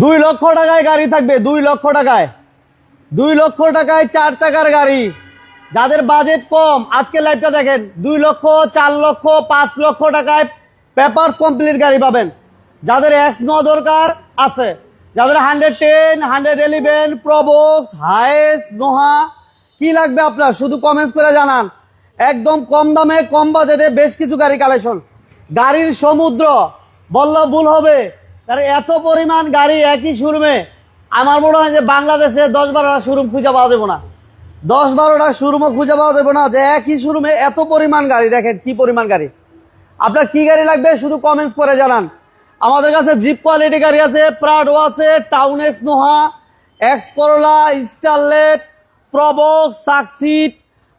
2 লক্ষ টাকায় গাড়ি থাকবে, 2 লক্ষ টাকায়, 2 লক্ষ টাকায় 4 চাকার গাড়ি। যাদের বাজেট কম আজকে লাইভটা দেখেন, 2 লক্ষ, 4 লক্ষ, 5 লক্ষ টাকায় পেপারস কমপ্লিট গাড়ি পাবেন। যাদের এক্স নেওয়া দরকার আছে, যাদের 110, 111, প্রবক্স, হাইস, নোহা কি লাগবে আপনার শুধু কমেন্টস করে জানান। একদম কম দামে কম বাজেটে বেশ কিছু গাড়ি কালেকশন, গাড়ির সমুদ্র বললে ভুল হবে। তার এত পরিমাণ গাড়ি একই শোরুমে, আমার মনে হয় যে বাংলাদেশে 10-12টা শোরুম খুঁজে পাওয়া যাবে না, 10-12টা শোরুমও খুঁজে পাওয়া যাবে না যে একই শোরুমে এত পরিমাণ গাড়ি। দেখেন কি পরিমাণ গাড়ি, আপনার কি গাড়ি লাগবে শুধু কমেন্টস করে জানান। আমাদের কাছে জিপ কোয়ালিটি গাড়ি আছে, প্রাডো আছে, town X Noah, X Corolla, Starlet, Probox, Succeed,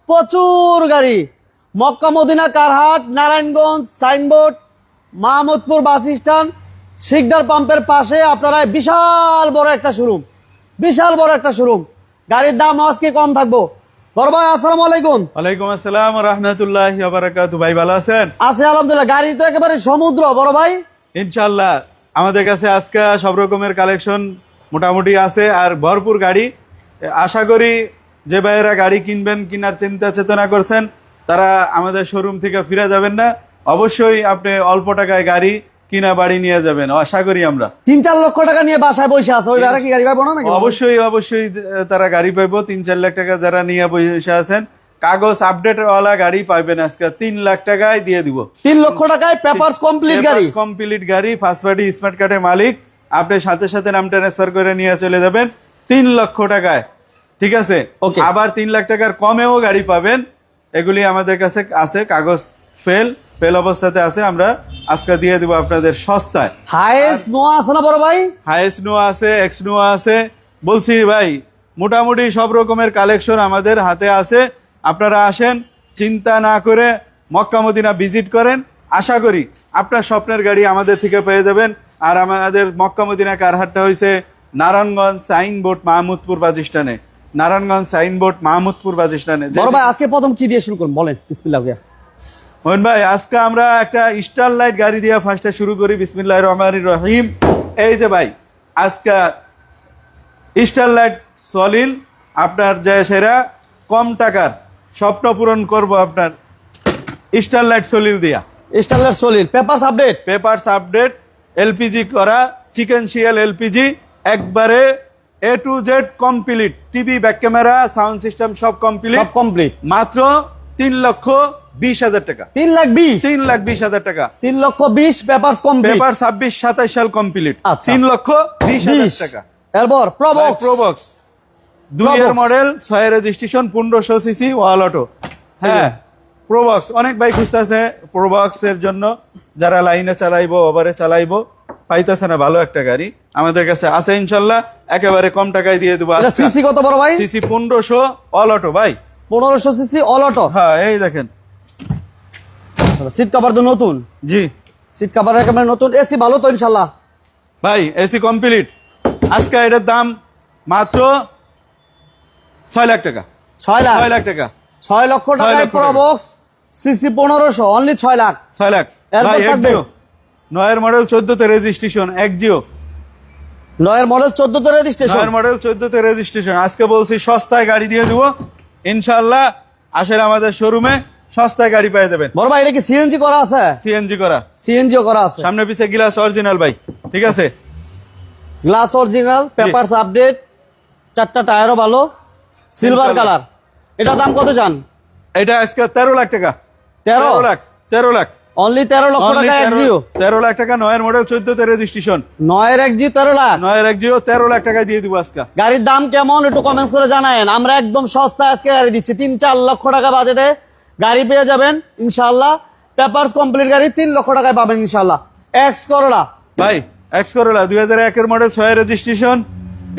প্রচুর গাড়ি। মক্কা মদিনা কারহাট, Narayanganj signboard, Mahmudpur bus stand, Shikdar পাম্পের পাশে আপনারা বিশাল বড় একটা শোরুম, বিশাল বড় একটা শোরুম। গাড়ির দাম আজকে কম থাকবো। বড় ভাই আসসালামু আলাইকুম। ওয়ালাইকুম আসসালাম ওয়া রাহমাতুল্লাহি ওয়া বারাকাতুহু। ভাই ভালো আছেন? আছে আলহামদুলিল্লাহ। গাড়ি তো একেবারে সমুদ্র বড় ভাই। ইনশাআল্লাহ আমাদের কাছে আজকে সব রকমের কালেকশন মোটামুটি আছে আর ভরপুর গাড়ি। আশা করি যে ভাইয়েরা গাড়ি কিনবেন, কেনার চিন্তা চেতনা করছেন, তারা আমাদের শোরুম থেকে ফিরে যাবেন না। অবশ্যই আপনি অল্প টাকায় গাড়ি কিনা বাড়ি নিয়ে যাবেন আশা করি আমরা। 3-4 লক্ষ টাকা নিয়ে বাসায় বসে আছে, ওই ভাড়া কি গাড়ি পাবো না নাকি? অবশ্যই অবশ্যই তারা গাড়ি পাইবো। 3-4 লাখ টাকা যারা নিয়ে বসে আছেন, কাগজ আপডেট ওয়ালা গাড়ি পাইবেন আজকে 3 লাখ টাকায় দিয়ে দিব। 3 লক্ষ টাকায় পেপারস কমপ্লিট গাড়ি, কমপ্লিট গাড়ি, ফার্স্ট পার্টি স্মার্ট কার্ডের মালিক। আপনি সাথে সাথে নাম ট্রান্সফার করে নিয়ে চলে যাবেন 3 লক্ষ টাকায়। ঠিক আছে, আবার 3 লাখ টাকার কমেও গাড়ি পাবেন। এগুলি আমাদের কাছে আছে, কাগজ ফেল অবস্থাতে আছে। আমরা আজকে দিয়ে দিব আপনাদের সস্তায়। হাইস নোয়া আছে না বড় ভাই? হাইস নোয়া আছে, এক্স নোয়া আছে। বলছি ভাই মোটামুটি সব রকমের কালেকশন আমাদের হাতে আছে। আপনারা আসেন, চিন্তা না করে মক্কা মদিনা ভিজিট করেন। আশা করি আপনার স্বপ্নের গাড়ি আমাদের থেকে পেয়ে যাবেন। আর আমাদের মক্কা মদিনা কারহাটটা হয়েছে নারায়ণগঞ্জ সাইনবোর্ড মাহমুদপুর বাস স্ট্যান্ডে, নারায়ণগঞ্জ সাইনবোর্ড মাহমুদপুর বাস স্ট্যান্ডে। বড় ভাই আজকে প্রথম কি দিয়ে শুরু করুন বলেন, বিসমিল্লাহ ভাইয়া। মোহন ভাই আজকে আমরা একটা স্টারলাইট গাড়ি দিয়ে ফার্স্টে শুরু করি, বিসমিল্লাহির রহমানির রহিম। এই যে ভাই আজকে স্টারলাইট সলিল আপনার যে সেরা কম টাকার স্বপ্ন পূরণ করব আপনার স্টারলাইট সলিল দিয়া। Starlight solid papers update LPG করা, চিকেন শিয়াল এলপিজি, একবারে A to Z complete. TV, back camera, sound system সব কমপ্লিট। মাত্র 3,20,000 টাকা। 3,20,000 টাকা। 3,20,000 পেপারস কমপ্লিট। পেপার 26-27 সাল কমপ্লিট। 3,20,000 টাকা। এরপর প্রবক্স 2 এর মডেল, 6 এর রেজিস্ট্রেশন, 1500 সিসি ওয়াল অটো। হ্যাঁ প্রবক্স অনেক ভাই খুঁজতেছে প্রবক্স এর জন্য, যারা লাইনে চালাইবো, ওভারে চালাইবো, পাইতেছে না ভালো একটা গাড়ি। আমাদের কাছে আছে ইনশাল্লাহ, একেবারে কম টাকায় দিয়ে দেবো। সিসি কত বড় ভাই? সিসি 1500 অল অটো ভাই, 1500 সিসি অল অটো। হ্যাঁ এই দেখেন সিট কভার তো নতুন। জি সিট কভার একেবারে নতুন। এসি ভালো তো ইনশাল্লাহ ভাই, এসি কমপ্লিট। আজকে এটার দাম মাত্র 6 লাখ টাকা। 6 লাখ 6 লাখ টাকা। 6 লক্ষ টাকায় Probox CC 1500 only 6 lakh. 6 lakh ভাই। একজিও 9 এর মডেল 14 তে রেজিস্ট্রেশন, একজিও 9 এর মডেল 14 তে রেজিস্ট্রেশন, 9 এর মডেল 14 তে রেজিস্ট্রেশন। আজকে বলছি সস্তায় গাড়ি দিয়ে দেবো ইনশাআল্লাহ। আসেন আমাদের শোরুমে, সস্তায় গাড়ি পেয়ে যাবেন। বড় ভাই এটা কি সিএনজি করা আছে? সিএনজি করা, সিএনজিও করা আছে। সামনে পিছে গ্লাস অরিজিনাল ভাই। ঠিক আছে, গ্লাস অরিজিনাল, পেপারস আপডেট, 4টা টায়ারও ভালো, সিলভার কালার। এটা দাম কত চান? এটা আজকে 13 লাখ টাকা। 13 লাখ অনলি 13 লক্ষ টাকা একজিও। 13 লাখ টাকা। 9 এর মডেল 14 তে রেজিস্ট্রেশন, 9 এর একজিও 13 লাখ। 9 এর একজিও 13 লাখ টাকা দিয়ে দিব আজকে। গাড়ির দাম কেমন একটু কমেন্টস করে জানায়েন। আমরা একদম সস্তা আজকে গাড়ি দিচ্ছি, 3-4 লক্ষ টাকা বাজেটে গাড়ি পেয়ে যাবেন ইনশাআল্লাহ। পেপারস কমপ্লিট গাড়ি 3 লক্ষ টাকায় পাবেন ইনশাআল্লাহ। এক্স করোলা ভাই, এক্স করোলা 2001 এর মডেল, 6 এর রেজিস্ট্রেশন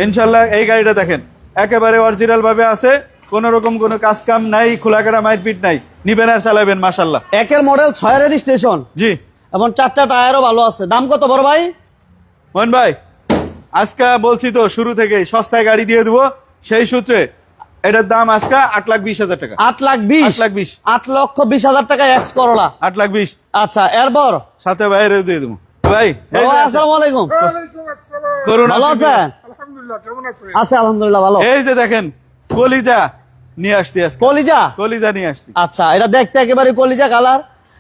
ইনশাআল্লাহ। এই গাড়িটা দেখেন একেবারে অরিজিনাল ভাবে আছে, কোন রকম কোনো কাজ কাম নাই, খোলাকাটা মাইটপিট নাই, নিবেন আর চালাবেন মাশাআল্লাহ। 1 এর মডেল, 6 এর রেজিস্ট্রেশন জি, এবং 4টা টায়ারও ভালো আছে। দাম কত বড় ভাই? মোহন ভাই আজকে বলছি তো শুরু থেকেই সস্তায় গাড়ি দিয়ে দেবো, সেই সূত্রে এটার দাম আজকে 8,20,000 টাকা। 8,20,000 8,20,000 টাকা এক্স করোলা। 8,20,000। আচ্ছা এরপর সাথে বাইরে দিয়ে দেবো ভাই। আসসালামু আলাইকুম। করুণা ভালো আছেন? আলহামদুলিল্লাহ, কেমন আছেন? আছে আলহামদুলিল্লাহ ভালো। এই যে দেখেন কলিজা নিয়ে আসছি আজকে, কলিজা? কলিজা নিয়ে আসছি। আচ্ছা, এটা দেখতে একেবারে কলিজা কালার।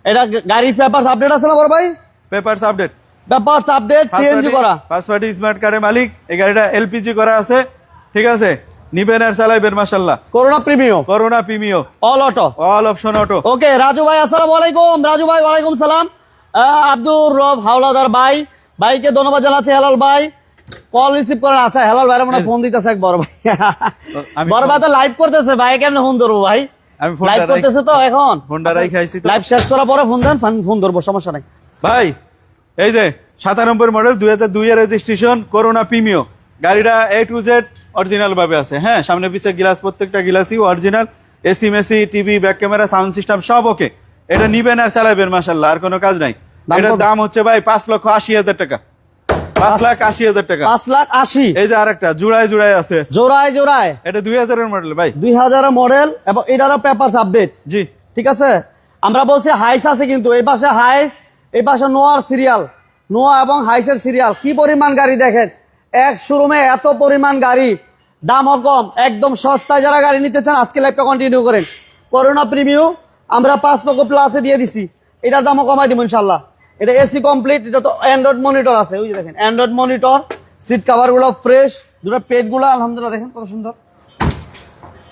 এটা গাড়ির পেপারস আপডেট আছে না বড় ভাই? Papers update, papers update, CNG করা। ফার্স্ট পার্টি স্মার্ট কার্ডের মালিক। এই গাড়িটা এলপিজি করা আছে, ঠিক আছে। নিবেন আর চালাইবেন মাশাআল্লাহ। Corona premium, Corona Premio, all auto. All option auto. Okay Raju ভাই আসসালামু আলাইকুম। রাজু ভাই ওয়ালাইকুম সালাম। আব্দুর রব হাওলাদার ভাই, ভাইকে ধন্যবাদ জানাচ্ছি। হেলাল ভাই কল রিসিভ করেন। আচ্ছা হেলাল ভাই মনে ফোন দিতেছে এক বড় ভাই। বড় ভাই তো লাইভ করতেছে, ভাই কেমনে ফোন ধরবো ভাই? আমি লাইভ করতেছে তো এখন। ফোনটা রাই খাইছি তো। লাইভ শেষ করার পরে ফোন দেন, ফোন ধরবো, সমস্যা নাই। ভাই এই যে 97 মডেল 2002 এর রেজিস্ট্রেশন করোনা প্রিমিও। গাড়িটা A to Z অরিজিনাল ভাবে আছে, হ্যাঁ। সামনে পিছে গ্লাস, প্রত্যেকটা গ্লাসই অরিজিনাল। এসি মেসি, TV, back camera, sound system সব ওকে। এটা নিবেন আর চালাবেন মাশাআল্লাহ, আর কোনো কাজ নাই। দাম এটার কত? দাম হচ্ছে ভাই 5,80,000 টাকা। 5,80,000 টাকা। 5,80,000। এই যে আরেকটা জোড়ায় জোড়ায় আছে, জোড়ায় জোড়ায়। এটা 2000 এর মডেল ভাই। 2000 মডেল এবং এটারও পেপারস আপডেট, জি ঠিক আছে। আমরা বলছি হাইস আছে, কিন্তু এই পাশে হাইস, এই পাশে নোয়ার সিরিয়াল, নোয়া এবং হাইসের সিরিয়াল। কি পরিমাণ গাড়ি দেখেন, এক শোরুমে এত পরিমাণ গাড়ি, দামও কম, একদম সস্তায়। যারা গাড়ি নিতে চান আজকে লাইভটা কন্টিনিউ করেন। করোনা প্রিমিউ আমরা 5 লক্ষ প্লাসে দিয়ে দিছি, এটার দামও কমাই দিব ইনশাল্লাহ। এটা এসি কমপ্লিট, এটা তো অ্যান্ড্রয়েড মনিটর আছে, ওই যে দেখেন অ্যান্ড্রয়েড মনিটর, সিট কাভার গুলো ফ্রেশ, দুটো পেট গুলো আলহামদুলিল্লাহ দেখেন কত সুন্দর।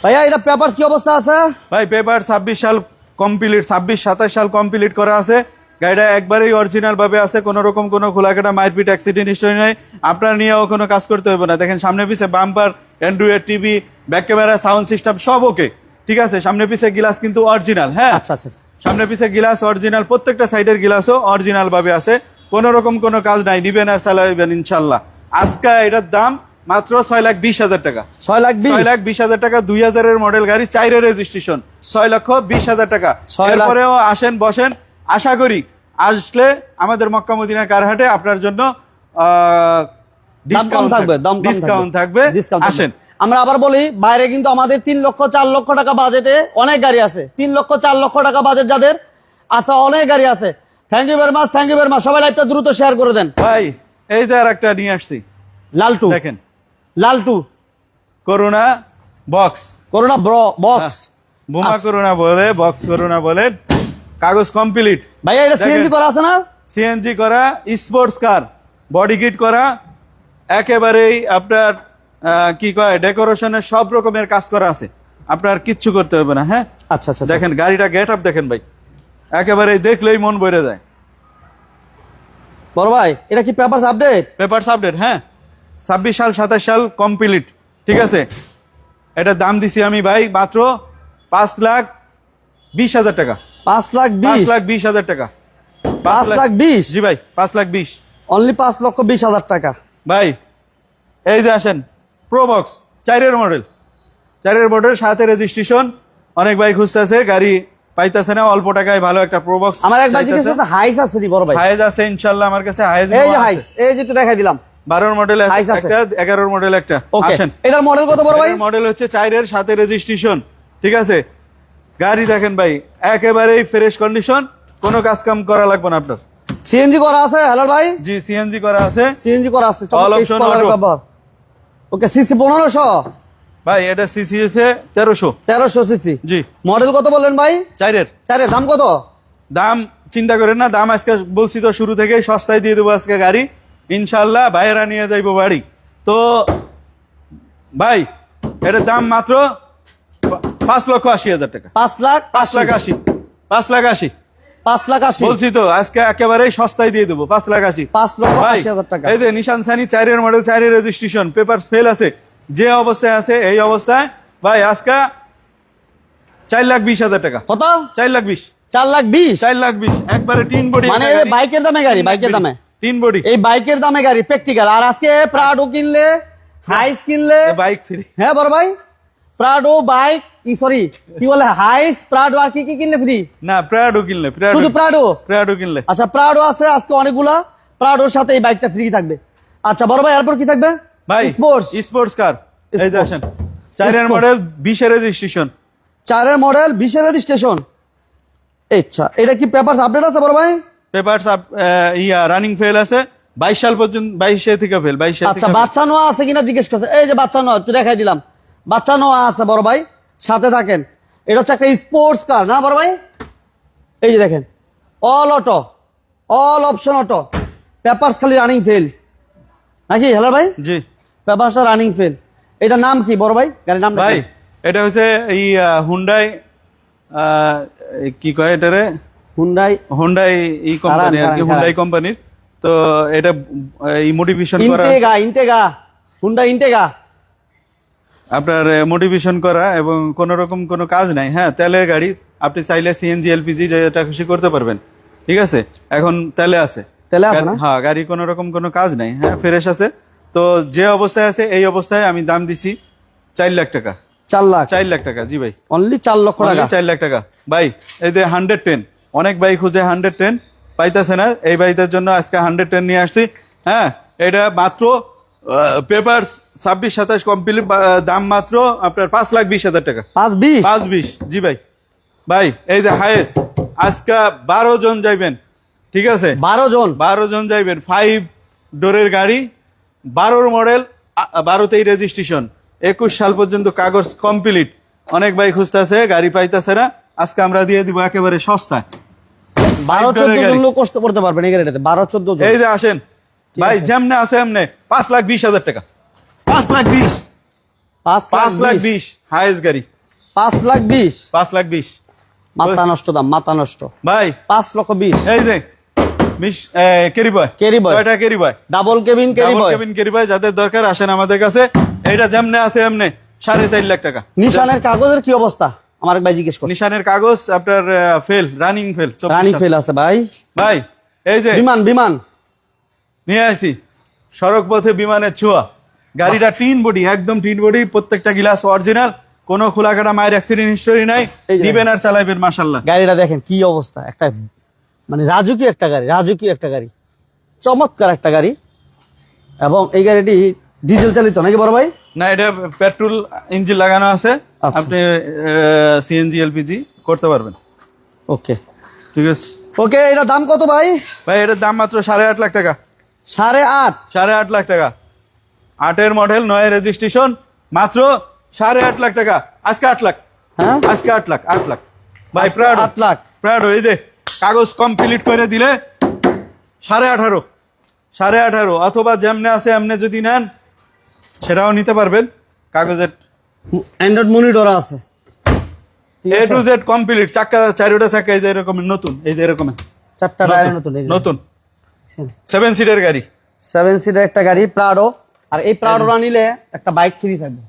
ভাইয়া এটা পেপারস কি অবস্থা আছে? ভাই পেপার 26 সাল কমপ্লিট, 26-27 সাল কমপ্লিট করা আছে। গাড়িটা একবারেই অরিজিনাল ভাবে আছে, কোনো রকম কোনো খোলাকাটা মারপিট অ্যাক্সিডেন্ট হিস্টরি নাই। আপনার নিয়েও কোনো কাজ করতে হবে না। দেখেন সামনে পিছে bumper, Android TV, back camera, sound system সব ওকে, ঠিক আছে। সামনে পিছে গ্লাস কিন্তু অরিজিনাল, হ্যাঁ। আচ্ছা আচ্ছা আচ্ছা। সামনে পিছে গ্লাস অরিজিনাল, প্রত্যেকটা সাইডের গ্লাসও অরিজিনাল ভাবে আছে, কোনো রকম কোনো কাজ নাই। নিবেন আর চালাইবেন ইনশাল্লাহ। আজকে এটার দাম মাত্র 6,20,000 টাকা। 6,20,000। 6,20,000 টাকা। 2000 এর মডেল গাড়ি, 4 এর রেজিস্ট্রেশন, 6,20,000 টাকা। 6 লাখ। এরপরেও আসেন বসেন, আশা করি আসলে আমাদের মক্কা মদিনা কারহাটে আপনার জন্য দাম কম থাকবে, দাম কম ডিসকাউন্ট থাকবে। ডিসকাউন্ট আসেন। আমরা আবার বলি, বাইরে কিন্তু আমাদের 3 লক্ষ 4 লক্ষ টাকা বাজেটে অনেক গাড়ি আছে। 3 লক্ষ 4 লক্ষ টাকা বাজেট যাদের আছে, অনেক গাড়ি আছে। Thank you very much, thank you very much. সবাই লাইভটা দ্রুত শেয়ার করে দেন। ভাই এই যে আর একটা নিয়ে আসছি, লালটু দেখেন লালটু করোনা বক্স। Corona box. বোমা আচ্ছা। করোনা বলে, বক্স করোনা বলে, কাগজ কমপ্লিট। ভাইয়া এটা দেখেন। সিএনজি করা আছে না? সিএনজি করা, স্পোর্টস কার, বডি কিট করা, একেবারেই আপনার কি কয় ডেকোরেশনের সব রকমের কাজ করা আছে। আপনার কিচ্ছু করতে হবে না, হ্যাঁ। আচ্ছা আচ্ছা। দেখেন গাড়িটা গেট আপ দেখেন ভাই, একেবারেই দেখলেই মন ভরে যায়। বড় ভাই এটা কি পেপারস আপডেট? পেপারস আপডেট, হ্যাঁ। 26 সাল 27 সাল কমপ্লিট, ঠিক আছে। এটার দাম দিছি আমি ভাই মাত্র 5,20,000 টাকা। 5,20,000। 5,20,000 টাকা। 5,20,000 জি ভাই, 5,20,000। অনলি 5,20,000 টাকা। ভাই এই যে আসেন প্রোবক্স 4 এর মডেল, 4 এর মডেল, 7 এর রেজিস্ট্রেশন। অনেক ভাই খুঁজতেছে, গাড়ি পাইতেছে না, অল্প টাকায় ভালো একটা প্রোবক্স। আমার এক ভাই জিজ্ঞেস করছে হাইস আছে নি বড় ভাই? হাইজ আছে ইনশাআল্লাহ, আমার কাছে হাইজ এই যে হাইস, এই যে একটু দেখাই দিলাম। 12 এর মডেল হাইস আছে। একটা, 11 এর মডেল একটা। ওকে আসেন। এটার মডেল কত বড় ভাই? মডেল হচ্ছে 4 এর, 7 এর রেজিস্ট্রেশন, ঠিক আছে। গাড়ি দেখেন ভাই একেবারেই ফ্রেশ কন্ডিশন, কোনো কাজ কাম করা লাগবে না আপনার। সিএনজি করা আছে হেলাল ভাই? জি সিএনজি করা আছে, সিএনজি করা আছে। All option auto। ওকে সিসি 1500। ভাই এটা সিসি হচ্ছে 1300। 1300 সিসি। জি মডেল কত বললেন ভাই? 4 এর। চারের দাম কত? দাম চিন্তা করেন না, দাম আজকে বলছি তো শুরু থেকেই সস্তায় দিয়ে দেবো আজকে গাড়ি ইনশাল্লাহ। ভাইয়েরা নিয়ে যাইবো বাড়ি। তো ভাই এটার দাম মাত্র 5,80,000 টাকা। 5,80,000। 5,80,000। 5,80,000। 5,80,000 বলছি তো আজকে একেবারেই সস্তায় দিয়ে দেবো 5,80,000। 5,80,000 টাকা। এই যে নিশান সানি 4 এর মডেল, 4 এর রেজিস্ট্রেশন, পেপার ফেল আছে, যে অবস্থায় আছে এই অবস্থায় ভাই আজকে 4,20,000 টাকা। কত? 4,20,000। 4,20,000। 4,20,000 একবারে টিন বডি, মানে এই বাইকের দামে গাড়ি, বাইকের দামে, টিন বডি, এই বাইকের দামে গাড়ি প্র্যাকটিক্যাল। আর আজকে প্রাডো কিনলে, হাইস কিনলে, বাইক ফ্রি। হ্যাঁ বড় ভাই, প্রাডো বাইক সরি কি বলে হাইস, প্রাডো আর কি কি কিনলে ফ্রি? না প্রাডো কিনলে, শুধু প্রাডো? প্রাডো কিনলে। আচ্ছা প্রাডো আছে আজকে অনেকগুলা, প্রাডোর সাথে এই বাইকটা ফ্রি থাকবে। আচ্ছা বড় ভাই এরপর কি থাকবে? ভাই স্পোর্টস। স্পোর্টস কার, এই যে Sports। আসেন 4 এর Sports। মডেল, 20 এর রেজিস্ট্রেশন। 4 model, 20 registration. আচ্ছা এটা কি পেপারস আপডেট আছে বড় ভাই? পেপারস রানিং ফেল আছে, 22 সাল পর্যন্ত, 22 থেকে ফেল, 22 আচ্ছা, বাচ্চা নোয়া আছে কিনা জিজ্ঞেস করছে। এই যে বাচ্চা নোয়া একটু দেখাই দিলাম, বাচ্চা নোয়া আছে বড় ভাই, সাথে থাকেন। এটা হচ্ছে একটা স্পোর্টস কার না বড় ভাই? এই যে দেখেন, all auto, all option auto, papers খালি রানিং ফেল নাকি? হ্যালো ভাই, জি পেপারসটা রানিং ফেল। এটা নাম কি বড় ভাই, গাড়ির নাম? ভাই এটা হচ্ছে এই হুন্ডাই, কি কয় এটারে, হুন্ডাই হুন্ডাই এই কোম্পানি আর কি, কারান। হুন্ডাই কোম্পানির। তো এটা এই মোটিভেশন করা আছে। ইন্টেগা, হুন্ডাই ইন্টেগা। আপনার মোটিভেশন করা এবং কোন রকম কোনো কাজ নাই। হ্যাঁ, তেলের গাড়ি, আপনি চাইলে সিএনজি এলপিজি যেটা খুশি করতে পারবেন। ঠিক আছে, এখন তেলে আছে, তেলে আছে না? হ্যাঁ, গাড়ি কোনো রকম কোনো কাজ নাই, হ্যাঁ ফ্রেশ আছে। তো যে অবস্থায় আছে এই অবস্থায় আমি দাম দিছি 4 লাখ টাকা। 4 লাখ? 4 লাখ টাকা, জি ভাই, অনলি 4 লক্ষ টাকা? 4 লাখ টাকা ভাই। এই যে 110, অনেক বাইক খুঁজে 110 পাইতেছে না, এই বাইকের জন্য আজকে 110 নিয়ে আসছি। হ্যাঁ, এটা মাত্র পেপার 26-27 কমপ্লিট, দাম মাত্র আপনার 5,20,000 টাকা। 5-20? 5-20, জি ভাই। ভাই এই যে হাইয়েস্ট আজকে 12 জন যাইবেন, ঠিক আছে? 12 জন? 12 জন যাইবেন, 5 ডোরের গাড়ি, 12 মডেল, 12তেই রেজিস্ট্রেশন, 21 সাল পর্যন্ত কাগজ কমপ্লিট। অনেক ভাই খুঁজতেছে, গাড়ি পাইতেছে না, আজকে আমরা দিয়ে দিব একেবারে সস্তায়। 12-14 জন লোক কষ্ট করতে পারবেন এই গাড়িটাতে? 12-14 জন? এই যে আসেন ভাই, যেমনে আছে এমনে 5,20,000 টাকা। 5,20,000, 5,20,000 হাইয়েস্ট গাড়ি। 5,20,000? 5,20,000 মাথা নষ্ট দাম, মাথা নষ্ট ভাই। 5,20,000? এই যে ক্যারি বয়, ক্যারি বয়, কয়টা ক্যারি বয়, ডাবল কেবিন ক্যারি বয়, কেবিন ক্যারি বয়, যাদের দরকার আসেন আমাদের কাছে। এইটা যেমনে আছে এমনে 4.5 লাখ টাকা। নিশানের কাগজের কি অবস্থা আমার ভাই জিজ্ঞেস করছে? নিশানের কাগজ আপনার fail, running fail, running fail আছে ভাই। ভাই এই যে বিমান, বিমান নিয়ে আসি, সড়ক পথে বিমানের ছোঁয়া। গাড়িটা টিন বডি, একদম টিন বডি, প্রত্যেকটা গ্লাস অরিজিনাল, কোনো খোলাকাটা মায়ের অ্যাক্সিডেন্ট হিস্টোরি নাই। এই যে দিবেন আর চালাইবেন মাশাআল্লাহ। গাড়িটা দেখেন কি অবস্থা, একটা মানে রাজকীয় একটা গাড়ি, রাজকীয় একটা গাড়ি, চমৎকার একটা গাড়ি। এবং এই গাড়িটি ডিজেল চালিত নাকি বড় ভাই? না, এটা পেট্রোল ইঞ্জিন লাগানো আছে, আচ্ছা। আপনি সিএনজি এলপিজি করতে পারবেন। ওকে ঠিক আছে ওকে, এটা দাম কত ভাই? ভাই এটার দাম মাত্র 8.5 লাখ টাকা। 8.5? 8.5 লাখ টাকা, 8-এর মডেল, 9-এর রেজিস্ট্রেশন, মাত্র 8.5 লাখ টাকা। আজকে 8 লাখ, হ্যাঁ আজকে 8 লাখ, 8 লাখ ভাই। আজকে প্রাউড 8 লাখ? প্রাউড, এই যে কাগজ কমপ্লিট করে দিলে 18.5, 18.5, অথবা যেমনে আছে এমনে যদি নেন সেটাও নিতে পারবেন। কাগজের অ্যান্ড্রয়েড মনিটর আছে, ঠিক এ আছে? টু জেড কমপ্লিট, চাকা 4টা চাকা এই যে এরকম নতুন, এই যে এরকম 4টা টায়ার নতুন, এই যে। নতুন 7 সিটের গাড়ি, 7 সিটার একটা গাড়ি প্রাডো। আর এই প্রাডোটা নিলে একটা বাইক ফ্রি থাকবে,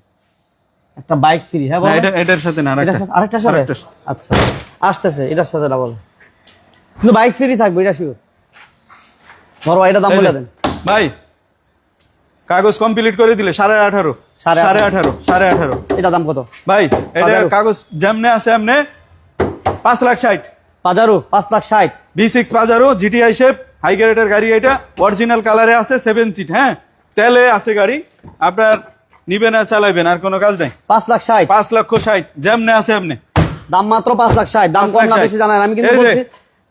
একটা বাইক ফ্রি। হ্যাঁ না, বলো, এটার সাথে না, আরেকটার সাথে? আচ্ছা, আসতেছে এটার সাথে ডাবল, কিন্তু বাইক ফ্রি থাকবে, এটা শিওর। বড় ভাই, এটা দাম বলে দেন ভাই। কাগজ কমপ্লিট করে দিলে 18.5, 18.5। এটা দাম কত ভাই এটা পাজারো। কাগজ যেমনে আছে এমনে 5,60,000। Pajero 5,60,000? V6 Pajero GTI shape, high গ্রেডের গাড়ি, এটা অরিজিনাল কালারে আছে, 7 সিট, হ্যাঁ তেলে আছে গাড়ি, আপনার নিবেন আর চালাইবেন, আর কোনো কাজ নাই। 5,60,000? 5,60,000 যেমনে আছে এমনে দাম মাত্র 5,60,000। দাম কম না 5,60,000 বেশি জানেন, আমি কিন্তু এই যে। বলছি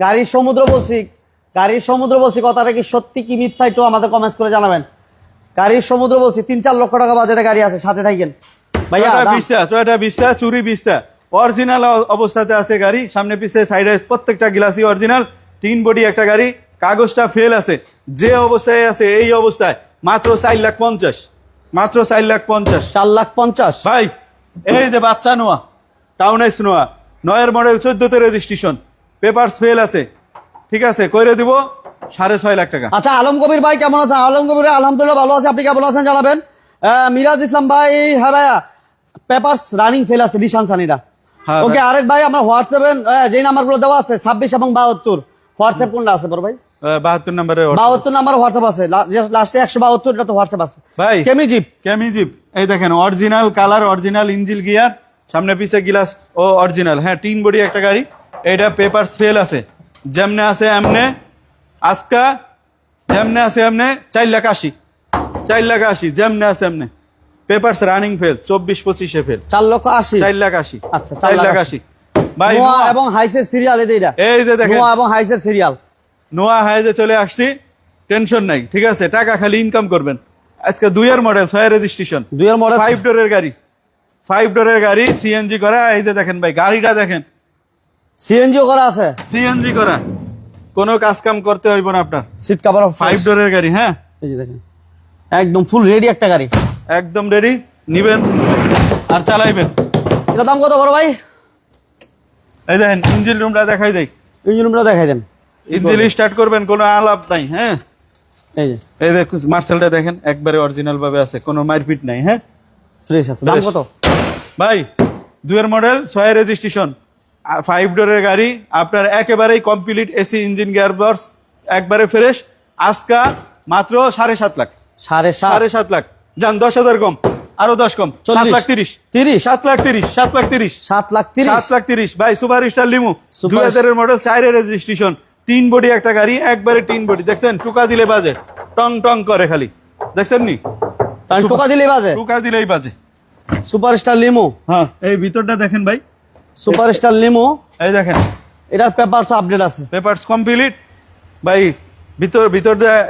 গাড়ির সমুদ্র, বলছি গাড়ির সমুদ্র, বলছি কথাটা কি সত্যি কি মিথ্যা একটু আমাদের কমেন্টস করে জানাবেন। গাড়ির সমুদ্র বলছি, 3-4 লক্ষ টাকা বাজেটে গাড়ি আছে, সাথে থাকেন ভাইয়া। টয়োটা ভিস্তা চুরি ভিস্তা অরিজিনাল অবস্থাতে আছে গাড়ি, সামনে পিছে সাইডে প্রত্যেকটা গ্লাসই অরিজিনাল, টিন বডি একটা গাড়ি, কাগজটা ফেল আছে, যে অবস্থায় আছে এই অবস্থায় মাত্র 4,50,000, মাত্র 4,50,000। 4,50,000? ভাই এই যে বাচ্চা নোয়া, টাউন এক্স নোয়া, 9-এর মডেল, 14তে রেজিস্ট্রেশন, পেপারস ফেল আছে, ঠিক আছে, কইরে দিব 6.5 লাখ টাকা। আচ্ছা, আলম কবির ভাই কেমন আছেন? আলম কবির আলহামদুলিল্লাহ ভালো আছে, আপনি কেমন আছেন জানাবেন। মিরাজ ইসলাম ভাই, হ্যাঁ ভাইয়া পেপারস রানিং ফেল আছে, নিশান সানিরা। হ্যাঁ ওকে, আরেক ভাই আমার হোয়াটসঅ্যাপে যে নাম্বারগুলো দেওয়া আছে 26 এবং 72, হোয়াটসঅ্যাপ কোনটা আছে বড় ভাই? 72 নম্বরে 72 নাম্বার হোয়াটসঅ্যাপ আছে, লাস্টে 172, এটা তো হোয়াটসঅ্যাপ আছে ভাই। কেমি জিপ, এই দেখেন original colour, original engine gear, সামনে পিছে গ্লাস ও অরিজিনাল, হ্যাঁ টিন বডি একটা গাড়ি, এটা পেপারস ফেল আছে, যেমনে আছে এমনে আজকা, যেমনে আছে এমনে 4,80,000, 4,80,000 যেমনে আছে এমনে, পেপারস রানিং ফেল, 24-25-এ ফেল, 4,80,000? 4,80,000। আচ্ছা, 4,80,000 ভাই। নোয়া এবং হাইসের সিরিয়াল, এই যে এটা এই যে দেখেন নোয়া এবং হাইসের সিরিয়াল। নোয়া হাইজে চলে আসছি, টেনশন নাই, ঠিক আছে? টাকা খালি ইনকাম করবেন। আজকে 2 মডেল, 6 রেজিস্ট্রেশন, 2 মডেল 5 ডোরের গাড়ি, 5 ডোরের গাড়ি, সিএনজি করা। এই যে দেখেন ভাই, গাড়িটা দেখেন, সিএনজিও করা আছে, সিএনজি করা, কোনো কাজ কাম করতে হইব না আপনার। সিট কভার 5 ডোরের গাড়ি, হ্যাঁ, এই যে দেখেন একদম ফুল রেডি একটা গাড়ি, একদম রেডি। নিবেন আর চালাইবেন। এটা দাম কত বড় ভাই? এই দেখেন ইঞ্জিন রুমটা দেখাই দেই, ইঞ্জিন রুমটা দেখাই দেন। ইঞ্জিন স্টার্ট করবেন, কোনো আলাপ নাই, হ্যাঁ। এই যে এই দেখুন মার্সেলটা দেখেন, একবারে অরিজিনাল ভাবে আছে, কোনো মারপিট নাই, হ্যাঁ, ফ্রেশ আছে। দাম Fresh। কত ভাই? 2 মডেল, 6 রেজিস্ট্রেশন, 5 ডোরের গাড়ি, আপনার একেবারেই complete AC, engine, gear box একবারে ফ্রেশ। আজকা মাত্র 7.5 লাখ, 7.5 7.5 লাখ। যান 10,000 কম, আরো 10 কম, 7 লাখ 30, 7 লাখ 30, 7 লাখ 30, 7 লাখ 30। 7 লাখ 30। ভাই সুপার স্টার লিমু, Super 2000 এর মডেল, 4 রেজিস্ট্রেশন, 3 বডি একটা গাড়ি, একবারে 3 বডি। দেখছেন টুকা দিলে বাজে, টং টং করে খালি, দেখছেন নি? টোকা দিলেই বাজে। টুকা দিলেই বাজে। সুপারস্টার লিমো, হ্যাঁ, এই ভিতরটা দেখেন ভাই, সুপারস্টার লিমো, এই দেখেন এটার পেপারস আপডেট আছে। Papers complete. ভাই ভিতর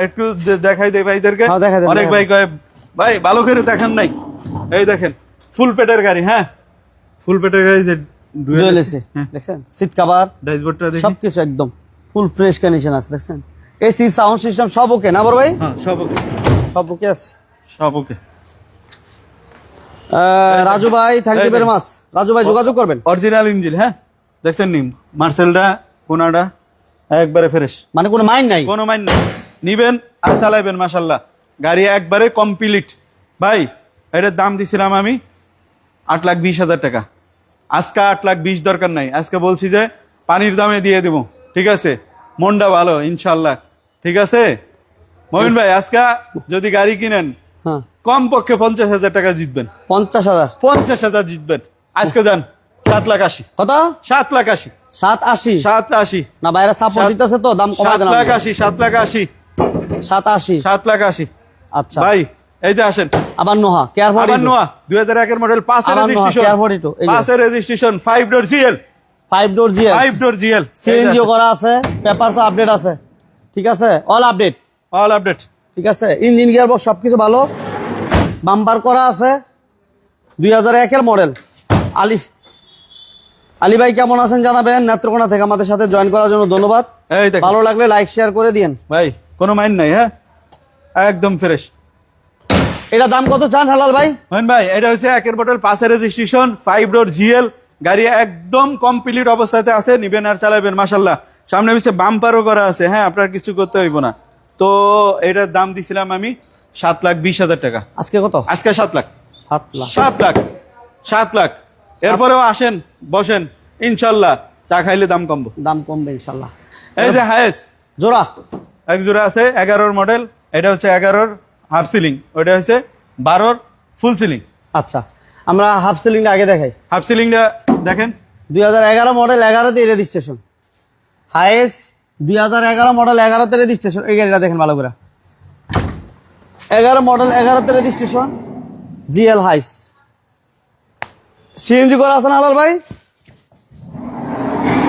একটু দেখাই দেয় ভাইদেরকে। হ্যাঁ, দেখাই দেন, অনেক দেখাই ভাই কয় ভাই ভালো করে দেখেন নাই। এই দেখেন ফুল পেটের গাড়ি, হ্যাঁ, ফুল পেটের গাড়ি, যে ডুয়েল এসি দেখছেন, সিট কভার ড্যাশবোর্ডটা দেখি, সবকিছু একদম ফুল ফ্রেশ কন্ডিশন আছে। দেখছেন এসি, সাউন্ড সিস্টেম সব ওকে না বড় ভাই? হ্যাঁ সব ওকে, সব ওকে আছে। সব ওকে। রাজু ভাই thank you very much. Raju ভাই যোগাযোগ করবেন। অরিজিনাল ইঞ্জিন, হ্যাঁ, দেখছেন নি? মার্সেলটা, কোনাটা একবারে ফ্রেশ, মানে কোনো মাইন্ড নাই। কোনো মাইন নেই। নিবেন আর চালাইবেন, মাশাল্লাহ, গাড়ি একবারে কমপ্লিট। ভাই এটার দাম দিছিলাম আমি 8,20,000 টাকা। আজকে 8,20,000 দরকার নাই, আজকে বলছি যে পানির দামে দিয়ে দেবো, ঠিক আছে? মনটা ভালো ইনশাল্লাহ, ঠিক আছে? মহিন ভাই আজকে যদি গাড়ি কিনেন, হ্যাঁ, কমপক্ষে 50,000 টাকা জিতবেন, 50,000। 50,000 জিতবেন। আজকে যান 7,80,000, কত? 7,80,000, 780 7,80,000, না বাইরে সাপোর্ট দিতেছে তো দাম কমাই দেন। 7,80,000, 7,80,000, 780। 7,80,000। আচ্ছা ভাই এই যে আসেন, আবার নোহা কেয়ার ফর আবার নোয়া 2001 এর মডেল, 5 এর আবার নোহা রেজিস্ট্রেশন, কেয়ার ফর ইটো, এই যে 5 এর registration, 5 door GL, 5 door GL, 5 door GL, সিএনজিও করা আছে, পেপারস আপডেট আছে, ঠিক আছে? All update, all update. ঠিক আছে? ইঞ্জিন গিয়ার বক্স সবকিছু ভালো, বাম্পার করা আছে। 2001 এর মডেল। আলী ভাই কেমন আছেন জানাবেন। নেত্রকোনা থেকে আমাদের সাথে জয়েন করার জন্য ধন্যবাদ। এই দেখেন ভালো লাগলে লাইক শেয়ার করে দিন ভাই, কোনো মাইন্ড নাই, হ্যাঁ, একদম ফ্রেশ। এটা দাম কত চান হালাল ভাই? মহিন ভাই এটা হচ্ছে 1 এর মডেল, 5 এর রেজিস্ট্রেশন, 5 ডোর জিএল, গাড়ি একদম কমপ্লিট অবস্থাতে আছে। নিবেন আর চালাবেন, মাশাল্লাহ। সামনে পিছে বাম্পারও করা আছে, হ্যাঁ, আপনার কিছু করতে হইব না। তো এটার দাম দিছিলাম আমি 7,20,000 টাকা। আজকে কত? আজকে 7 লাখ, 7 লাখ। 7 লাখ, 7 লাখ। এরপরেও আসেন, বসেন, ইনশাল্লাহ চা খাইলে দাম কমবো, দাম কমবে ইনশাল্লাহ। এই যে হায়েস জোড়া এক জোড়া আছে, 11 মডেল, এটা হচ্ছে 11 হাফ সিলিং, ওটা হচ্ছে 12 ফুল সিলিং। আচ্ছা, আমরা হাফ সিলিংটা আগে দেখাই। হাফ সিলিংটা দেখেন, 2011 মডেল, 11তে রেজিস্ট্রেশন, হাইস 2011 মডেল, 11তে রেজিস্ট্রেশন। এই গাড়িটা দেখেন ভালো করে, 11 মডেল, 11তে রেজিস্ট্রেশন, জিএল হাইস। সিএনজি করা আছে না হালাল ভাই?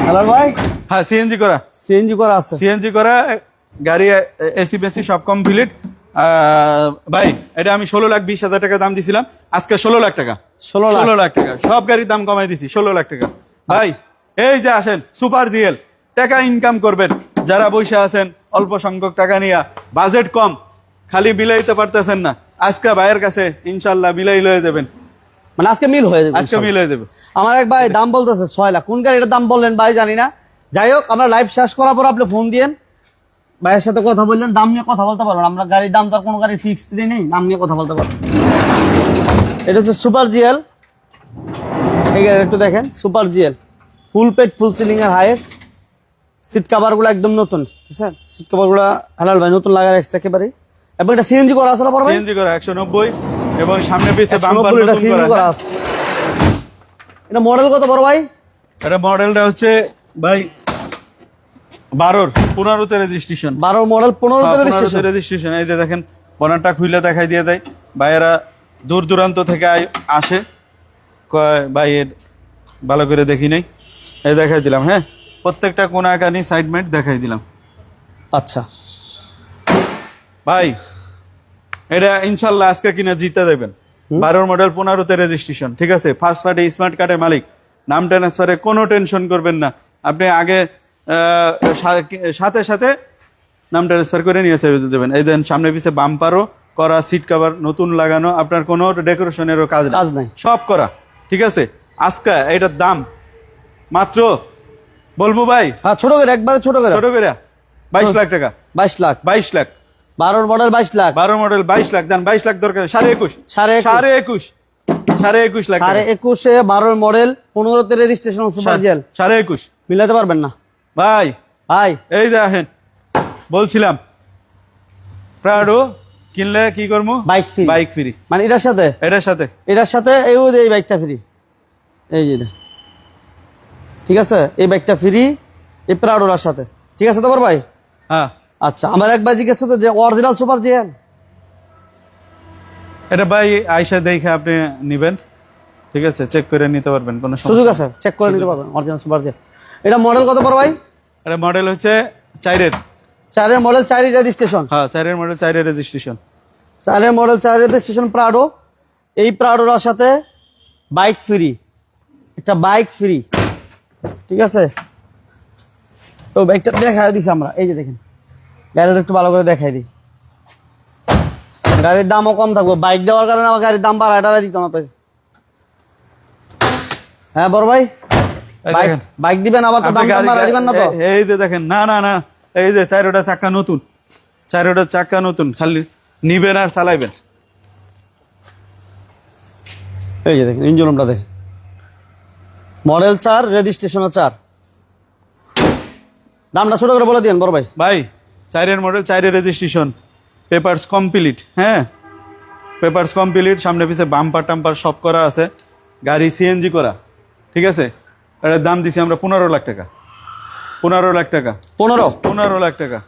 হালাল ভাই হ্যাঁ সিএনজি করা, সিএনজি করা আছে। সিএনজি করা গাড়ি, এসি বেসি সব কমপ্লিট। ভাই এটা আমি 16,20,000 টাকা দাম দিছিলাম, আজকে 16 লাখ টাকা, 16 লাখ টাকা। সব গাড়ির দাম কমাই দিছি, 16 লাখ টাকা। ভাই এই যে আসেন, সুপার জিএল, টাকা ইনকাম করবেন। যারা বসে আছেন অল্প সংখ্যক টাকা নিয়ে, বাজেট কম, খালি বিলাইতে পারতেছেন না, আজকে ভাইয়ের কাছে ইনশাল্লাহ মিলাই লয়ে দেবেন, মানে আজকে মিল হয়ে যাবে, আজকে মিলাই দেবে। আমার এক ভাই দাম বলতেছে 6 লাখ। কোন গাড়িটার দাম বললেন ভাই জানি না। যাই হোক, আমরা লাইভ শেষ করার পর আপনি ফোন দিয়েন, ভাইয়ের সাথে কথা বললেন, দাম নিয়ে কথা বলতে পারবেন। আমরা গাড়ির দাম তো আর কোনো গাড়ির ফিক্সড দিয়ে নেই, দাম নিয়ে কথা বলতে পারবেন। এটা হচ্ছে সুপার জিএল, এই গাড়ি একটু দেখেন, সুপার জিএল, ফুল পেট, ফুল সিলিং এর হাইয়েস্ট। সিট কাভার গুলো একদম নতুন, ঠিক আছে? সিট কাভার গুলো হালাল ভাই নতুন লাগা রাখছে একেবারে। এবং এটা সিএনজি করা আছে না বড় ভাই? সিএনজি করা 190, এবং সামনে পিছে 190 বাম্পার এটা নতুন সিএনজি করা। করা আছে। এটা মডেল কত বড় ভাই? এটা মডেলটা হচ্ছে ভাই 15তে রেজিস্ট্রেশন, 12 মডেল, 15তে রেজিস্ট্রেশন। রেজিস্ট্রেশন। এই যে দেখেন বনারটা খুলে দেখাই দিয়ে দেয়, ভাইয়েরা দূর দূরান্ত থেকে আসে, কয় ভাই এর ভালো করে দেখি নাই, এই দেখাই দিলাম, হ্যাঁ, প্রত্যেকটা কোনা কানি সাইডমেন্ট দেখাই দিলাম। আচ্ছা, ভাই এটা ইনশাল্লাহ আজকে কিনা জিতে দেবেন। 12 মডেল 15তে রেজিস্ট্রেশন, ঠিক আছে। ফার্স্ট পার্টি স্মার্ট কার্ডের মালিক, নাম ট্রান্সফারে কোনো টেনশন করবেন না। আপনি আগে সাথে সাথে নাম ট্রান্সফার করে নিয়ে চলে যাবেন। এই দেন সামনে পিছে বাম্পারও করা, সিট কভার নতুন লাগানো, আপনার কোনো ডেকোরেশনেরও কাজ নাই, সব করা, ঠিক আছে। আজকে এটার দাম মাত্র বলবো ভাই, হ্যাঁ ছোট করে, একবারে ছোট করে, 22 লাখ টাকা। 22 লাখ, 22 লাখ 12 মডেল 22 লাখ, 12 মডেল 22 লাখ দেন। 22 লাখ দরকার, 21.5 21.5 লাখ, 21.5 12 মডেল 15তে রেজিস্ট্রেশন সুপার জেল 21.5 মিলাতে পারবেন না ভাই। ভাই এই দেখেন বলছিলাম প্রাডো কিনলে কি করবো, বাইক ফ্রি, বাইক ফ্রি, মানে এটার সাথে এই বাইকটা ফ্রি, এই যে ঠিক আছে, এই বাইকটা ফ্রি এই প্রাডোর সাথে, ঠিক আছে তো বড় ভাই? হ্যাঁ আচ্ছা, আমার একবার জিজ্ঞেস করতে যে অরিজিনাল সুপার জেল এটা ভাই আইসা দেখে আপনি নিবেন, ঠিক আছে, চেক করে নিতে পারবেন, কোনো সুযোগ আছে, চেক করে নিতে পারবেন অরিজিনাল সুপার জেল। এটা মডেল কত বড় ভাই? এটা মডেল হচ্ছে 4 মডেল 4 রেজিস্ট্রেশন, হ্যাঁ 4 model 4 registration, 4 model 4 registration Prado. এই প্রাডোর সাথে বাইক ফ্রি, একটা বাইক ফ্রি, ঠিক আছে। তো বাইকটা দেখাই দিছি আমরা, এই যে দেখেন, গাড়িটা একটু ভালো করে দেখাই দিই। গাড়ির দামও কম থাকবে, বাইক দেওয়ার কারণে আমার গাড়ির দাম বাড়াটা দিত না তো। হ্যাঁ বড় ভাই, বাইক দিবেন আবার তো দাম বাড়া দিবেন না তো? এই যে দেখেন, না না না, এই যে 4টা চাকা নতুন, 4টা চাকা নতুন, খালি নিবেন আর চালাইবেন। এই যে দেখেন ইঞ্জিন রুমটা দেখেন, মডেল 4 রেজিস্ট্রেশন 4। দামটা ছোট করে বলে দিন বড় ভাই। ভাই 4 মডেল 4 রেজিস্ট্রেশন, পেপারস কমপ্লিট, হ্যাঁ পেপারস কমপ্লিট, সামনে পিছে বাম্পার টাম্পার সব করা আছে, গাড়ি সিএনজি করা, ঠিক আছে। এটার দাম দিছি আমরা 15 লাখ টাকা, 15 লাখ টাকা, 15 লাখ টাকা,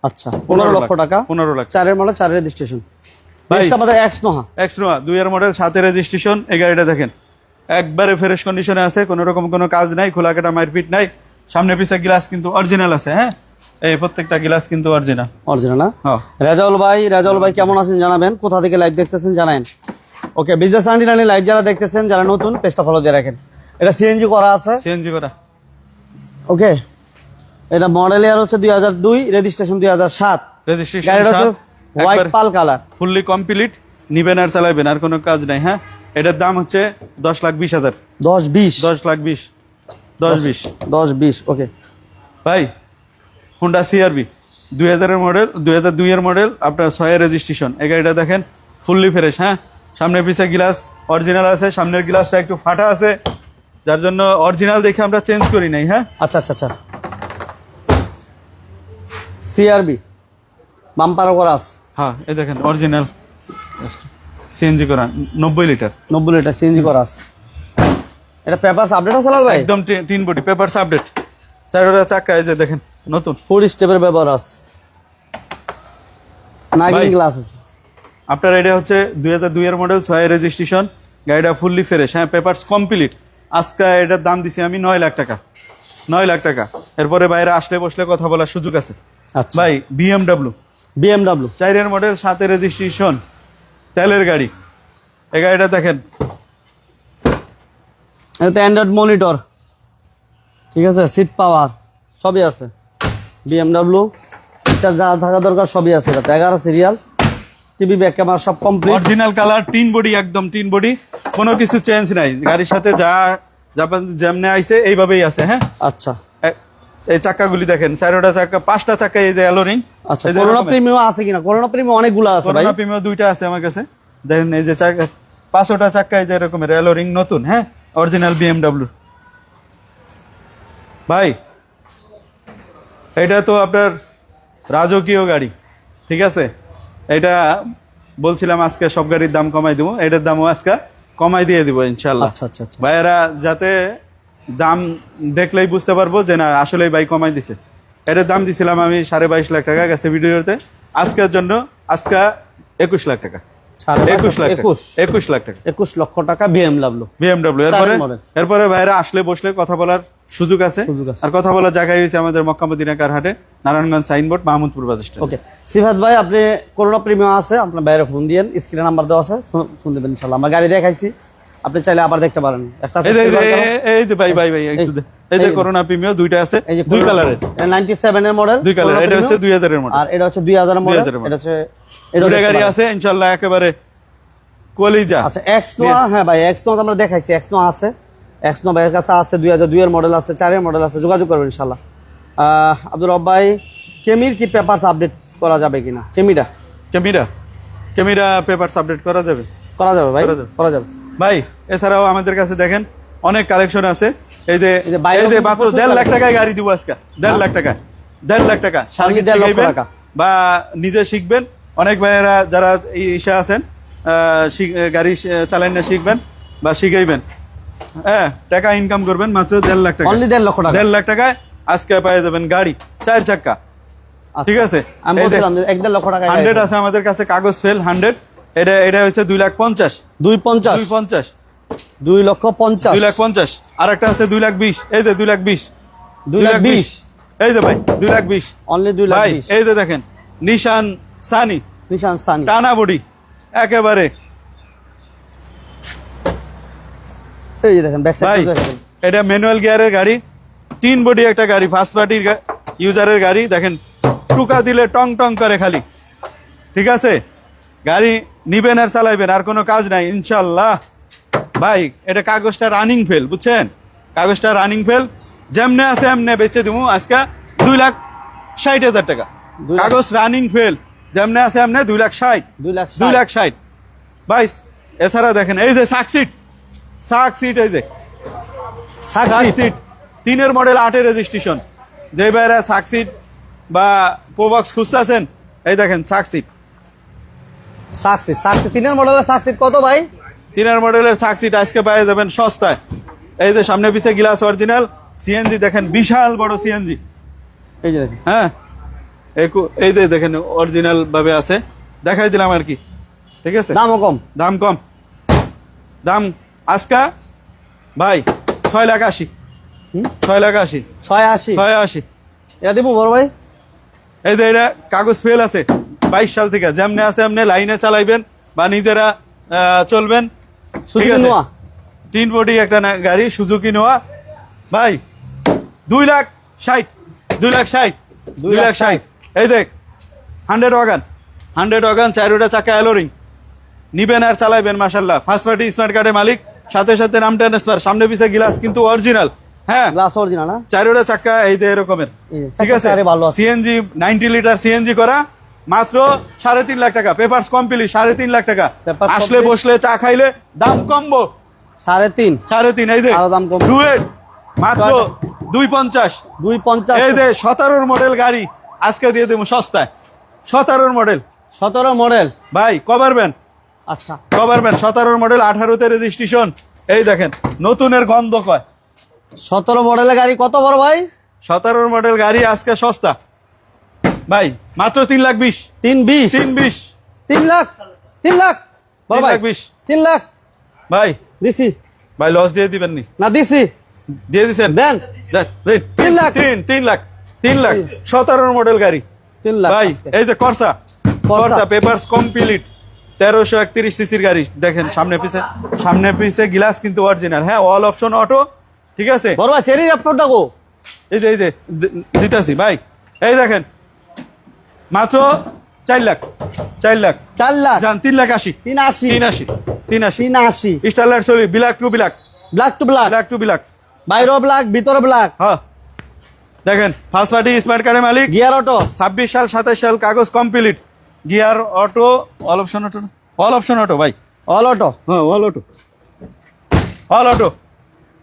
আচ্ছা 15 লক্ষ টাকা, 15 লাখ। 4 মডেল 4 রেজিস্ট্রেশন, ভাই আমাদের এক্স নোহা 2 মডেল 7 রেজিস্ট্রেশন। এই গাড়িটা দেখেন একবারে ফ্রেশ কন্ডিশনে আছে, কোনো রকম কোনো কাজ নাই, খোলা কাটা মারপিট নাই, সামনে পিছে গ্লাস কিন্তু অরিজিনাল আছে, হ্যাঁ এই প্রত্যেকটা গ্লাস কিন্তু অরিজিনাল না। রেজাউল ভাই কেমন আছেন জানাবেন, কোথা থেকে লাইভ দেখতেছেন জানাবেন। ওকে, বিজনেস আন্টি লাইভ যারা দেখতেছেন, যারা নতুন পেজটা ফলো দিয়ে রাখেন। এটা সিএনজি করা আছে, সিএনজি করা, ওকে। এটা মডেল ইয়ার হচ্ছে 2002, রেজিস্ট্রেশন 2007, রেজিস্ট্রেশন গাড়িটা হচ্ছে হোয়াইট পাল কালার, ফুললি কমপ্লিট, নিবেন আর চালাবেন, আর কোনো কাজ নাই, হ্যাঁ। এটার দাম হচ্ছে 10,20,000, 10-20, 10,20,000, ওকে ভাই। হুন্ডা সিআরবি 2000 মডেল, 2002 মডেল, আপনার 6 রেজিস্ট্রেশন। এই গাড়িটা দেখেন ফুললি ফ্রেশ, হ্যাঁ সামনে পিছে গ্লাস অরিজিনাল আছে, সামনের গ্লাসটা একটু ফাটা আছে, যার জন্য অরিজিনাল দেখে আমরা চেঞ্জ করি নাই, হ্যাঁ। আচ্ছা সিআরবি বাম্পার করা আছে, হ্যাঁ এই দেখেন অরিজিনাল সিএনজি করা, 90 লিটার সিএনজি করা আছে। এটা পেপারস আপডেট আছে লাল ভাই? একদম 3 বডি পেপারস আপডেট, 4টা চাকা এই যে দেখেন নতুন, 4 স্টেপের ব্যবহার আছে, নাইকিং গ্লাস আছে। আপনার এটা হচ্ছে 2002 মডেল 6 রেজিস্ট্রেশন, গাড়িটা ফুললি ফ্রেশ, হ্যাঁ পেপারস কমপ্লিট। আজকে এটার দাম দিছি আমি 9 লাখ টাকা, 9 লাখ টাকা। এরপরে বাইরে আসলে বসলে কথা বলার সুযোগ আছে। আচ্ছা ভাই বিএমডব্লিউ 4 মডেল 7 রেজিস্ট্রেশন, তেলের গাড়ি। এই গাড়িটা দেখেন, এটা অ্যান্ড্রয়েড মনিটর, ঠিক আছে, সিট পাওয়ার সবই আছে। বিএমডব্লিউ ফিচার যা থাকা দরকার সবই আছে। এটা 11 সিরিয়াল, টিভি ব্যাক ক্যামেরা সব কমপ্লিট, অরিজিনাল কালার, 3 বডি, একদম 3 বডি, কোনো কিছু চেঞ্জ নাই। গাড়ির সাথে যেমনে আইছে এইভাবেই আছে, হ্যাঁ। আচ্ছা এই চাকাগুলি দেখেন, 4টা চাকা, 5টা চাকা, এই যে অ্যালোরিং। আচ্ছা করোনা প্রিমিয়াম আছে কিনা? করোনা প্রিমিয়াম অনেকগুলো আছে ভাই, করোনা প্রিমিয়াম 2টা আছে আমার কাছে। দেখেন এই যে চাকা, 5টা চাকা, এই যে এরকমের অ্যালোরিং নতুন, হ্যাঁ অরিজিনাল বিএমডব্লিউ। ভাই এটা তো আপনার রাজকীয় গাড়ি, ঠিক আছে। এটা বলছিলাম আজকে সব গাড়ির দাম কমাই দেবো, এটার দামও আজকে কমাই দিয়ে দিব ইনশাল্লাহ। আচ্ছা ভাইয়েরা যাতে দাম দেখলেই বুঝতে পারবো যে না আসলে ভাই কমাই দিছে। এটার দাম দিছিলাম আমি 22.5 লাখ টাকা, গেছে ভিডিওতে। আজকের জন্য আজকে 21 লাখ টাকা, 21 লাখ টাকা, 21 লক্ষ টাকা বিএমডব্লিউ। এরপরে ভাইরা আসলে বসলে কথা বলার সুযোগ আছে। সুযোগ আছে। আর কথা বলার জায়গায় হয়েছে আমাদের মক্কা মদিনা কার হাটে, Narayanganj signboard, Mahmudpur bus stand. Okay Sifat ভাই, আপনি করোনা প্রিমিয়াম আছে, আপনার বাইরে ফোন দিয়েন, স্ক্রিনে নাম্বার দেওয়া আছে, ফোন দেবেন ইনশাআল্লাহ। আমরা গাড়ি দেখাইছি, আপনি চাইলে আবার দেখতে পারেন। একটা আছে এই যে silver color, এই যে ভাই একটু দে। এই যে করোনা প্রিমিয়াম দুইটা আছে, এই যে দুই কালারের, 97 এর মডেল, দুই কালার। এটা হচ্ছে 2000 এর মডেল, আর এটা হচ্ছে 2000 এর মডেল। 2000 এর model। এটা হচ্ছে দুইটা গাড়ি আছে ইনশাআল্লাহ একেবারে কলিজা। আচ্ছা এক্সনো, হ্যাঁ ভাই এক্সনো আমরা দেখাইছি, এক্সনো আছে, এক্সনো ভাইয়ের কাছে আছে, 2002 এর মডেল আছে, 4 এর মডেল আছে, যোগাযোগ করবেন ইনশাআল্লাহ। আব্দুর রব ভাই, কেমির কি পেপারস আপডেট করা যাবে কিনা? ক্যামেরা পেপারস আপডেট করা যাবে? করা যাবে ভাই, করা যাবে। করা যাবে ভাই এছাড়াও আমাদের কাছে দেখেন অনেক কালেকশন আছে। এই যে এই যে বাইরে এই যে কিন্তু মাত্র প্রচুর 1.5 লাখ টাকায় গাড়ি দিব আজকে। 1.5 লাখ টাকা, 1.5 লাখ টাকা সার্ভিস 1.5 লক্ষ শিখাইবেন টাকা। বা নিজে শিখবেন। অনেক ভাইয়েরা যারা ইসা আছেন গাড়ি চালান না শিখবেন বা শিখাইবেন, হ্যাঁ টাকা ইনকাম করবেন মাত্র 1.5 লাখ টাকা। অনলি 1.5 লক্ষ টাকা। 1.5 লাখ টাকায় আজকে পেয়ে যাবেন গাড়ি 4 চাক্কা। আচ্ছা, ঠিক আছে, আমি বলছিলাম যে 1.5 লক্ষ টাকা 100 আছে আমাদের কাছে, কাগজ ফেল 100। এটা হচ্ছে 2,50,000। 250 250, 2,50,000 2,50,000। আর একটা আছে 2,20,000। এই যে 2,20,000, 2,20,000 এই যে ভাই 2,20,000 অনলি ভাই। 2,20,000 এই যে দেখেন নিশান সানি, নিশান সানি। টানা বডি একেবারে এই যে দেখেন ব্যাক ভাই। সাইড দেখেন, এটা ম্যানুয়াল গিয়ারের গাড়ি, 3 বডি একটা গাড়ি, ফার্স্ট পার্টির ইউজারের গাড়ি। দেখেন টুকা দিলে টং টং করে খালি। ঠিক আছে, গাড়ি নিবেন আর চালাইবেন, আর কোনো কাজ নাই ইনশাল্লাহ। ভাই এটা কাগজটা রানিং ফেল, বুঝছেন? কাগজটা রানিং ফেল, যেমনে আছে এমনে বেচে দিব আজকে 2,60,000 টাকা। 2 লাখ। কাগজ রানিং ফেল, যেমনে আছে এমনে 2,60,000, 2,60,000 2,60,000 ভাই। এছাড়া দেখেন এই যে সাকসিট, এই যে সাকসিট 3 এর মডেল, 8 এর রেজিস্ট্রেশন। যে ভাইরা সাকসিট বা প্রোবক্স খুঁজতেছেন, এই দেখেন সাকসিট। সাকসিট 3 এর মডেলের সাকসিট কত ভাই? 3 এর মডেলের সাকসিট আজকে পেয়ে যাবেন সস্তায়। এই যে সামনে পিছে গ্লাস অরিজিনাল, সিএনজি দেখেন বিশাল বড় সিএনজি। এই যে দেখেন, হ্যাঁ এই যে দেখেন অরিজিনাল ভাবে আছে, দেখাই দিলাম আর কি। ঠিক আছে, দামও কম। দাম কম, দাম আজকা ভাই 6,80,000, হুম? 6,80,000, 680 680। এটা দিব বড় ভাই। এই যে এটা কাগজ ফেল আছে 22 সাল থেকে, যেমনে আছে এমনি লাইনে চালাইবেন বা নিজেরা চলবেন। ঠিক সুজুকি আছে, নোয়া 3 বডি একটা গাড়ি, সুজুকি নোয়া ভাই। 2,60,000, 2,60,000, 2,60,000। এই দেখ 100 ওয়াগান 4টা চাকা অ্যালোরিং, নিবেন আর চালাইবেন মাশাল্লাহ। ফার্স্ট পার্টি স্মার্ট কার্ডের মালিক, সাথে সাথে নাম ট্রান্সফার, সামনে পিছে গ্লাস কিন্তু অরিজিনাল। হ্যাঁ গ্লাস অরিজিনাল না? 4টা চাকা এই যে এরকমের। এই যে, ঠিক আছে, চাকা চারে ভালো আছে। সিএনজি 90 লিটার সিএনজি করা, মাত্র 3.5 লাখ টাকা। পেপারস কমপ্লিট, 3.5 লাখ টাকা। Papers আসলে complete। বসলে চা খাইলে দাম কমবো 3.5 3.5। এই যে আরো দাম কম। ডুয়েট মাত্র 250। 250 এই যে 17 মডেল গাড়ি আজকে দিয়ে দেবো সস্তায়। 17 মডেল 17 মডেল। ভাই, কভারবেন আচ্ছা 17 মডেল, 18তে রেজিস্ট্রেশন। এই দেখেন নতুনের গন্ধ কয়। 17 মডেলের গাড়ি কত বড় ভাই? 17 মডেল গাড়ি আজকে সস্তা ভাই, মাত্র 3,20,000। 320 3,20,000 3 লাখ 3 লাখ বড় ভাই 3,20,000 3 লাখ ভাই। দিছি ভাই লস দিয়ে দিবেন নি? না দিছি দিয়ে দিছেন? দেন। দেন, দিন। 3 লাখ 3 লাখ 17 মডেল গাড়ি 3 লাখ ভাই। আজকে। এই যে করসা পেপারস কমপ্লিট, 1331 সিসির গাড়ি। দেখেন সামনে পিছে গ্লাস কিন্তু অরিজিনাল। হ্যাঁ, অল অপশন অটো। ঠিক আছে, বড় ভাই চেরি র্যাপটরটা গো। এই যে দিতাছি ভাই। এই দেখেন মাত্র 4 লাখ 4 লাখ যান 3,80,000, 83 380 83 স্টারলাইট চলি, black to black, black to black, বাইরেও ব্ল্যাক ভিতরে ব্ল্যাক। হ্যাঁ দেখেন ফার্স্ট পার্টি স্মার্ট কার্ডের মালিক, গিয়ার অটো 26 সাল 27 সাল, কাগজ complete, gear auto, all option auto ভাই। অল অটো হ্যাঁ অল অটো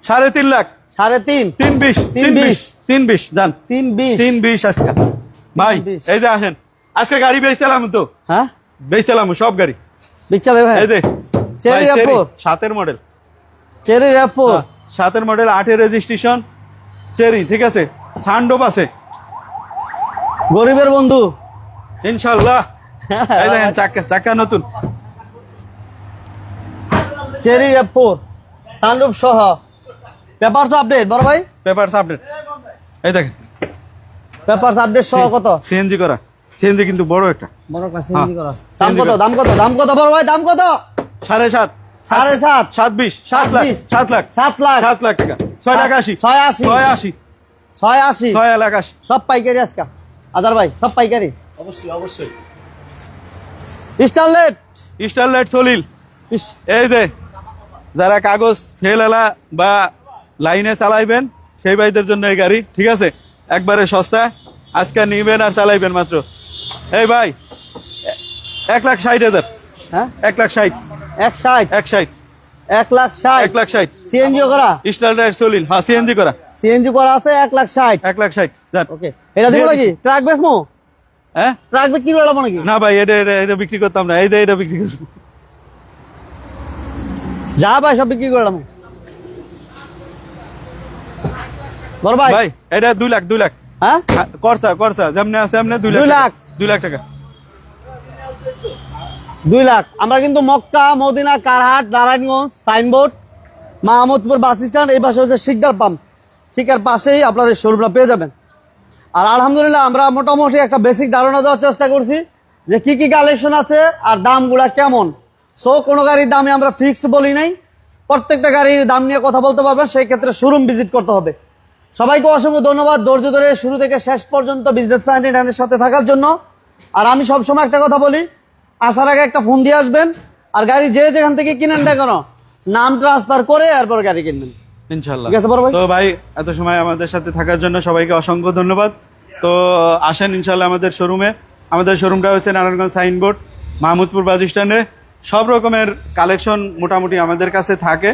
3.5 লাখ 3.5 320 যান 320 320 আজকে ভাই। 320 এই যে আসেন, আজকে গাড়ি বেচছিলাম তো, হ্যাঁ বেচছিলাম সব গাড়ি। বিচ্চালে ভাই এই যে cherry Raptor 7 model, cherry Raptor 7 model, 8 registration, cherry. ঠিক আছে, সানডোপ আছে গরিবের বন্ধু ইনশাআল্লাহ। এই দেখেন চাকা নতুন, চেরি র্যাপটর সানরুফ সহ পেপারস আপডেট বড় ভাই, পেপারস আপডেট, এই দেখেন পেপারস আপডেট সহ কত? সিএনজি করা, সিএনজি কিন্তু বড় একটা, বড় ক্লাস সিএনজি করা আছে। দাম CNG কত? করা। দাম কত? দাম কত বড় ভাই? দাম কত? 7.5, 7.5, 7.20, 7 লাখ, 7 লাখ, 7 লাখ, 7 লাখ টাকা, 6 লাখ 80, 680, 680, 680, 6 লাখ 80। সব পাইকারি আজকে আজার ভাই, সব পাইকারি। অবশ্যই অবশ্যই। স্টারলেট, স্টারলাইট সলিল, এই যে যারা কাগজ ফেল এলা বা লাইনে চালাইবেন সেই ভাইদের জন্য এই গাড়ি, ঠিক আছে, একবারে সস্তা, আজকে নিবেন আর চালাইবেন মাত্র। এই ভাই 1,60,000, হ্যাঁ 1,60,000, 160, 1,60,000, 1,60,000, 1,60,000, সিএনজি করা, স্টারলাইট সলিল, হ্যাঁ সিএনজি করা, সিএনজি করা আছে 1,60,000। 1,60,000 যান। ওকে, এটা দিব নাকি? ট্রাক বেসমো? হ্যাঁ ট্রাক বে কি বলবো নাকি? না ভাই, এটা বিক্রি করতাম না, এই যে এটা বিক্রি করবো। যা ভাই সব বিক্রি করলাম বড় ভাই। ভাই এটা 2 লাখ, 2 লাখ হ্যাঁ করছা যেমনি আছে এমনি 2 2 লাখ, লাখ। 2 লাখ টাকা। 2 লাখ। আমরা কিন্তু মক্কা, মদিনা, কারহাট, Narayanganj, signboard, Mahmudpur bus stand, এই পাশে হচ্ছে শিকদার পাম্প, ঠিক আর পাশেই আপনাদের শোরুমটা পেয়ে যাবেন। আর আলহামদুলিল্লাহ আমরা মোটামুটি একটা বেসিক ধারণা দেওয়ার চেষ্টা করছি যে কি কি কালেকশন আছে আর দামগুলা কেমন। সো কোনো গাড়ির দামে আমরা ফিক্সড বলি নাই, প্রত্যেকটা গাড়ির দাম নিয়ে কথা বলতে পারবেন, সেই ক্ষেত্রে শোরুম ভিজিট করতে হবে। সবাইকে অসংখ্য ধন্যবাদ ধৈর্য ধরে শুরু থেকে শেষ পর্যন্ত বিজনেস সাইনের সাথে থাকার জন্য। আর আমি সবসময় একটা কথা বলি, আসার আগে একটা ফোন দিয়ে আসবেন, আর গাড়ি যে যেখান থেকে কিনেন না কেন নাম ট্রান্সফার করে এরপর গাড়ি কিনবেন। ইনশাল্লাহ। ঠিক আছে বড় ভাই? তো ভাই এত সময় আমাদের সাথে থাকার জন্য সবাইকে অসংখ্য ধন্যবাদ। তো আসেন ইনশাল্লাহ আমাদের শোরুমে। আমাদের শোরুমটা হচ্ছে নারায়ণগঞ্জ সাইনবোর্ড, মাহমুদপুর বাস স্ট্যান্ডে। সব রকমের কালেকশন মোটামুটি আমাদের কাছে থাকে,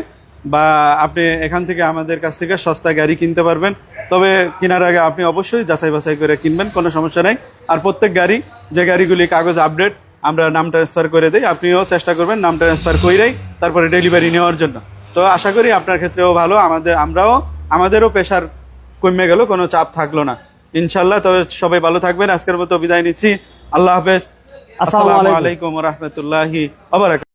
বা আপনি এখান থেকে আমাদের কাছ থেকে সস্তা গাড়ি কিনতে পারবেন। তবে কেনার আগে আপনি অবশ্যই যাচাই বাছাই করে কিনবেন, কোনো সমস্যা নেই। আর প্রত্যেক গাড়ি, যে গাড়িগুলি কাগজ আপডেট, আমরা নাম ট্রান্সফার করে দিই, আপনিও চেষ্টা করবেন নাম ট্রান্সফার করেই তারপরে ডেলিভারি নেওয়ার জন্য। তো আশা করি আপনার ক্ষেত্রেও ভালো, আমাদেরও প্রেশার কমে গেল, কোনো চাপ থাকলো না ইনশাল্লাহ। তবে সবাই ভালো থাকবেন, আজকের মতো বিদায় নিচ্ছি, আল্লাহ হাফেজ, আসসালামু আলাইকুম। আসসালামু আলাইকুম ওয়া রাহমাতুল্লাহি ওয়া বারাকাতুহু।